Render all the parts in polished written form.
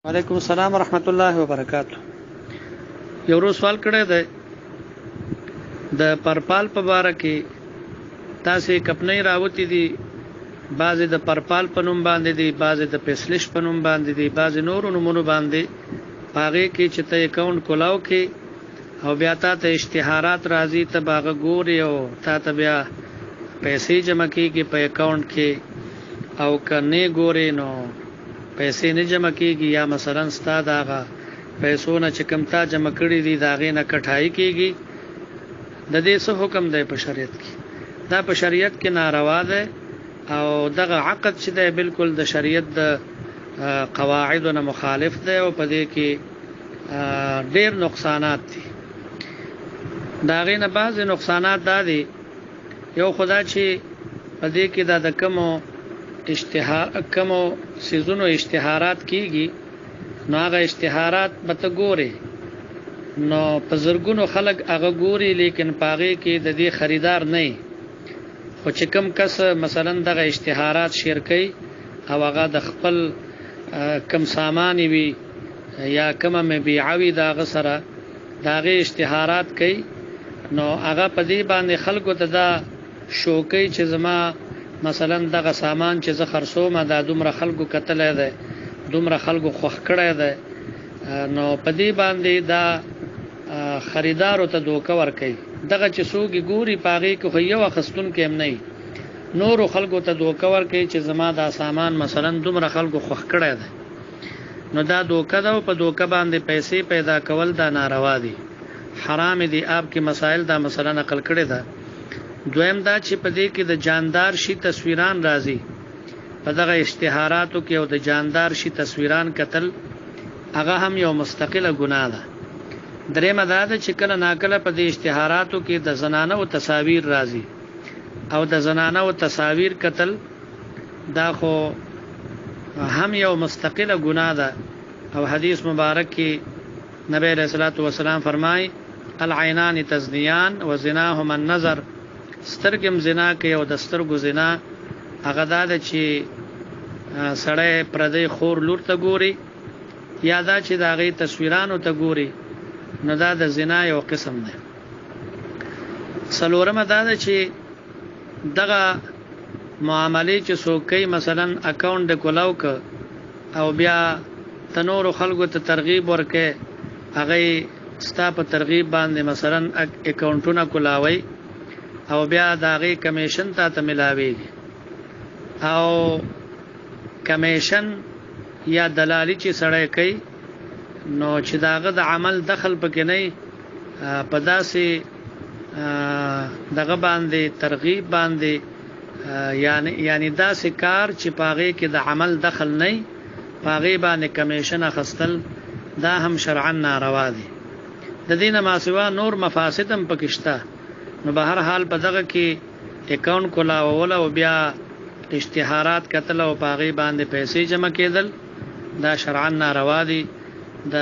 وعلیکم السلام ورحمت الله وبرکاتہ. یو ورځ سوال کړی دی د پرپال په باره کې تاسو کپنۍ راوتی دي، بعضې د پرپال په نوم باندې دي، بعضې د پیسلش په نوم باندې دي، بعضې نورو نومونو باندې. په هغې کې چې ته اکاونټ کولاو کې او بیا تا ته اشتهارات راځي، ته به هغه ګورې او تا ته بیا پیسې جمع کېږي په اکاونټ کې، او که نه ګورې نو پیسې نه جمع کېږي، یا مثلا ستا د هغه پیسو نه چې کوم تا جمع کړي دي د هغې نه کټایي کېږي. د دې څه حکم دی په شریعت کې؟ دا په شریعت کې ناروا دی، او دغه عقد چې دی بالکل د شریعت د قواعدو نه مخالف دی، او په دې کې ډېر نقصانات دي. د هغې نه بعضې نقصانات دا دي، یو خو دا چې په دې کې دا د کمو سیزونو اشتهارات کیږي، نو هغه اشتهارات به ته ګورې، نو په زرګونو خلک هغه ګوري، لیکن په هغې کې د دې خریدار نه وي. خو چې کم کس مثلا دغه اشتهارات شیر کوي او هغه د خپل کم سامان وي یا کومه مبیعه وي د هغه سره د هغې اشتهارات کوي، نو هغه په دې باندې خلکو ته دا شو کوي چې زما مثلا دغه سامان چې زه خرڅوم دا دومره خلکو کتلی دی، دومره خلکو خوښ کړی دی، نو په دې باندې دا خریدارو ته دوکه ورکوي. دغه چې څوک ګوري په هغې کې خو یو اخیستونکی هم نه وي، نورو خلکو ته دوکه ورکوي چې زما دا سامان مثلا دومره خلکو خوښ کړی دی، نو دا دوکه ده، او په دوکه باندې پیسې پیدا کول دا ناروا دي، حرام دي. آب کې مسائل دا مثلا نقل کړی ده. دویم دا چې په دې کې د جاندار شي تصویران راځي، په دغه اشتهاراتو کې او د جاندار شي تصویران کتل هغه هم یو مستقله ګناه ده. درېمه دا ده چې کله ناکله په دې اشتهاراتو کې د زنانه او تصاویر راځي، او د زنانه او تصاویر کتل دا خو هم یو مستقله ګناه ده. او حدیث مبارک کې نبی علیہ الصلوۃ والسلام فرمایي العینان تزنیان وزناهما النظر، سترګم زنا کوي او د سترګو زنا هغه دا ده چې سړی پردی خور لور ته ګوري، یا دا چې د هغې تصویرانو ته ګوري، نو دا د زنا یو قسم دی. څلورمه دا ده چې دغه معاملې چې څوک کوي، مثلا اکاونټ د کولاو که او بیا ته نورو خلکو ته ترغیب ورکې، هغې ستا په ترغیب باندې مثلا اکاونټونه کولاوي، او بیا د هغې کمیشن تا ته ملاویږي، او کمیشن یا دلالي چې سړی کوي، نو چې د هغه د عمل دخل پکې نه وي، په داسې دغه باندې ترغیب باندې یعنی داسې کار چې په هغې کې د عمل دخل نه وي، په هغې باندې کمیشن اخیستل دا هم شرعا ناروا دي. د دې نه ماسوا نور مفاسد هم پکې شته، نو به هر حال په دغه کې اکاونټ کولاول او بیا اشتهارات کتل او په هغې باندې پیسې جمع کېدل دا شرعا ناروا دي. د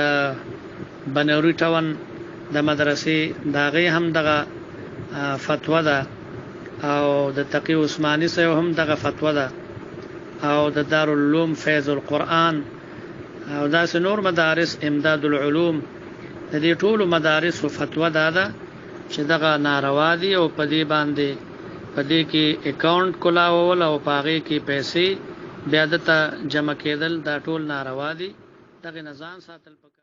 بنوري ټون د مدرسې د هغې هم دغه فتوه ده، او د تقي عثماني صاحب هم دغه فتوه ده، او د دارالعلوم فیض القرآن او داسې نور مدارس امداد العلوم، د دې ټولو مدارسو فتوه دا ده چې دغه ناروا دي، او په دې باندې په دې کې اکاونټ کولاول او په هغې کې پیسې بیا دته جمع کېدل دا ټول ناروا دي. دغه نه ځان ساتل پکار.